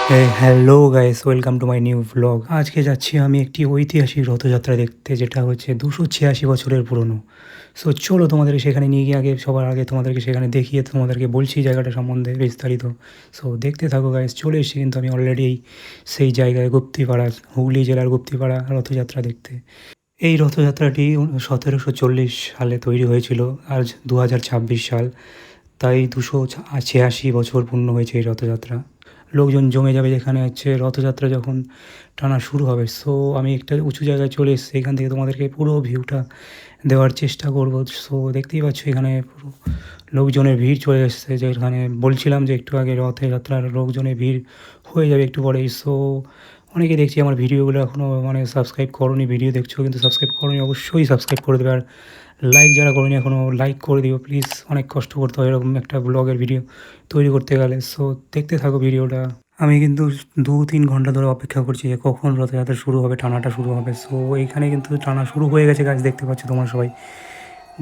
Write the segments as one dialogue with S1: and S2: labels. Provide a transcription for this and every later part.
S1: Hello guys, welcome to my new vlog. আজকে যাচ্ছি আমি একটি ঐতিহাসিক রথযাত্রা দেখতে, যেটা হচ্ছে 286 বছরের পুরনো। সো চলো তোমাদেরকে সেখানে নিয়ে গিয়ে সবার আগে তোমাদেরকে সেখানে দেখিয়ে তোমাদেরকে বলছি জায়গাটা সম্বন্ধে বিস্তারিত। সো দেখতে থাকো গাইস। চলে এসেছি কিন্তু আমি অলরেডি সেই জায়গায়, গুপ্তিপাড়া, হুগলি জেলার গুপ্তিপাড়া রথযাত্রা দেখতে। এই রথযাত্রাটি 1740 সালে তৈরি হয়েছিল, আজ 2026 সাল, তাই 286 বছর পূর্ণ হয়েছে এই রথযাত্রা। লোকজন জমে যাবে যেখানে হচ্ছে রথযাত্রা যখন টানা শুরু হবে। সো আমি একটা উঁচু জায়গায় চলে এসেছি, এখান থেকে তোমাদেরকে পুরো ভিউটা দেওয়ার চেষ্টা করব। সো দেখতেই পাচ্ছ এখানে পুরো লোকজনের ভিড় চলে এসেছে, যেখানে বলছিলাম যে একটু আগে রথযাত্রার লোকজনের ভিড় হয়ে যাবে একটু পরেই। সো অনেকে দেখছি আমার ভিডিওগুলো এখনও সাবস্ক্রাইব করোনি, ভিডিও দেখছো কিন্তু সাবস্ক্রাইব করোনি, অবশ্যই সাবস্ক্রাইব করে দেবে। আর লাইক যারা করোনি এখনও লাইক করে দিও প্লিজ, অনেক কষ্ট করতে হয় এরকম একটা ব্লগের ভিডিও তৈরি করতে গেলে। সো দেখতে থাকো ভিডিওটা। আমি কিন্তু 2-3 ঘন্টা ধরে অপেক্ষা করছি যে কখন রথযাত্রা শুরু হবে, টানাটা শুরু হবে। সো এইখানে কিন্তু টানা শুরু হয়ে গেছে গাছ, দেখতে পাচ্ছ তোমরা সবাই।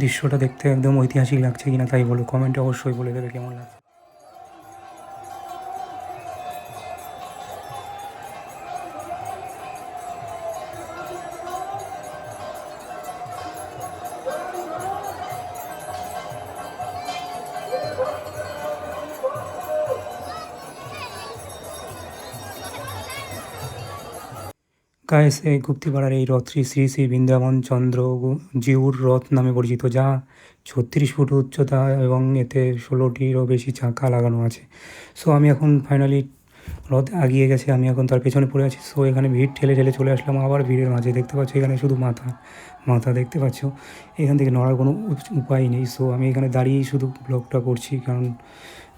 S1: দৃশ্যটা দেখতে একদম ঐতিহাসিক লাগছে কিনা তাই বলো, কমেন্টে অবশ্যই বলে দেবে কেমন লাগছে। গায়েস, এই গুপ্তিপাড়ার এই রথটি শ্রী শ্রী বৃন্দাবন চন্দ্র জিউর রথ নামে পরিচিত, যা 36 ফুট উচ্চতা এবং এতে 16টিরও বেশি চাকা লাগানো আছে। সো আমি এখন ফাইনালি রথ আগিয়ে গেছে, আমি এখন তার পেছনে পড়ে আছি। সো এখানে ভিড় ঠেলে ঠেলে চলে আসলাম আবার ভিড়ের মাঝে। দেখতে পাচ্ছ এখানে শুধু মাথা মাথা দেখতে পাচ্ছ, এখান থেকে নড়ার কোনো উপায় নেই। সো আমি এখানে দাঁড়িয়েই শুধু ব্লগটা করছি, কারণ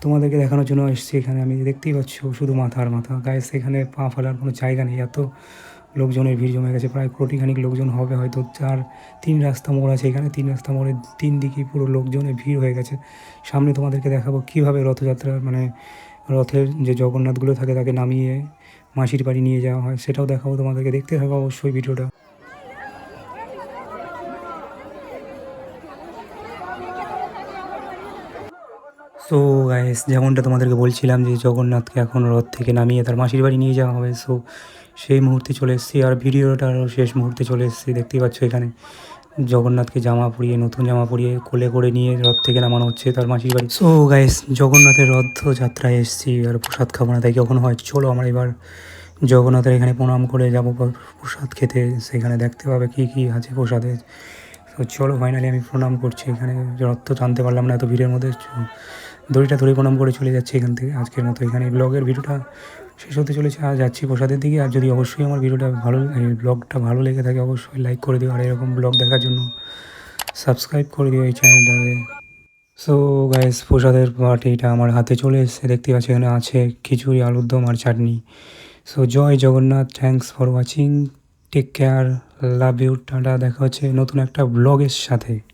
S1: তোমাদেরকে দেখানোর জন্য এসেছি। এখানে আমি দেখতেই পাচ্ছ শুধু মাথা আর মাথা। গায়েস, এখানে পা ফেলার কোনো জায়গা নেই, এত লোকজনের ভিড় জমে গেছে। প্রায় কোটিখানিক লোকজন হবে হয়তো। 3 রাস্তা মোড় আছে এখানে, 3 রাস্তা মোড়ের 3 দিকেই পুরো লোকজনের ভিড় হয়ে গেছে। সামনে তোমাদেরকে দেখাবো কীভাবে রথযাত্রার রথের যে জগন্নাথগুলো থাকে তাকে নামিয়ে মাসির বাড়ি নিয়ে যাওয়া হয়, সেটাও দেখাবো তোমাদেরকে। দেখতে থাকো অবশ্যই ভিডিওটা। সো গাইস, যেমনটা তোমাদেরকে বলছিলাম যে জগন্নাথকে এখন রথ থেকে নামিয়ে তার মাসির বাড়ি নিয়ে যাওয়া হবে। সো সেই মুহূর্তে চলে এসেছি, আর ভিডিওটারও শেষ মুহূর্তে চলে এসেছি। দেখতেই পাচ্ছ এখানে জগন্নাথকে জামা পরিয়ে, নতুন জামা পরিয়ে কোলে করে নিয়ে রথ থেকে নামানো হচ্ছে তার মাসির বাড়ি। সো গাইস, জগন্নাথের রথযাত্রায় এসেছি, আর প্রসাদ খাবো না তাই কখনো হয়। চলো আমরা এবার জগন্নাথের এখানে প্রণাম করে যাবো প্রসাদ খেতে। সেখানে দেখতে পাবে কী কী আছে প্রসাদে। তো চলো ফাইনালি আমি প্রণাম করছি। এখানে রথ তো টানতে পারলাম না এত ভিড়ের মধ্যে, দড়িটা ধরে প্রণাম করে চলে যাচ্ছি এখান থেকে। আজকের মতো এখানে ব্লগের ভিডিওটা শেষ হতে চলেছে। আর যাচ্ছি প্রসাদের দিকে। আর যদি অবশ্যই আমার ভিডিওটা ব্লগটা ভালো লেগে থাকে অবশ্যই লাইক করে দিও, আর এরকম ব্লগ দেখার জন্য সাবস্ক্রাইব করে দিও এই চ্যানেলটাকে। সো গাইস, প্রসাদের পার্টিটা আমার হাতে চলে এসেছে। দেখতে পাচ্ছি এখানে আছে খিচুড়ি, আলুর দম আর চাটনি। সো জয় Jagannath, thanks for watching, take care, love you, ta-ta. দেখা হচ্ছে নতুন একটা ব্লগের সাথে।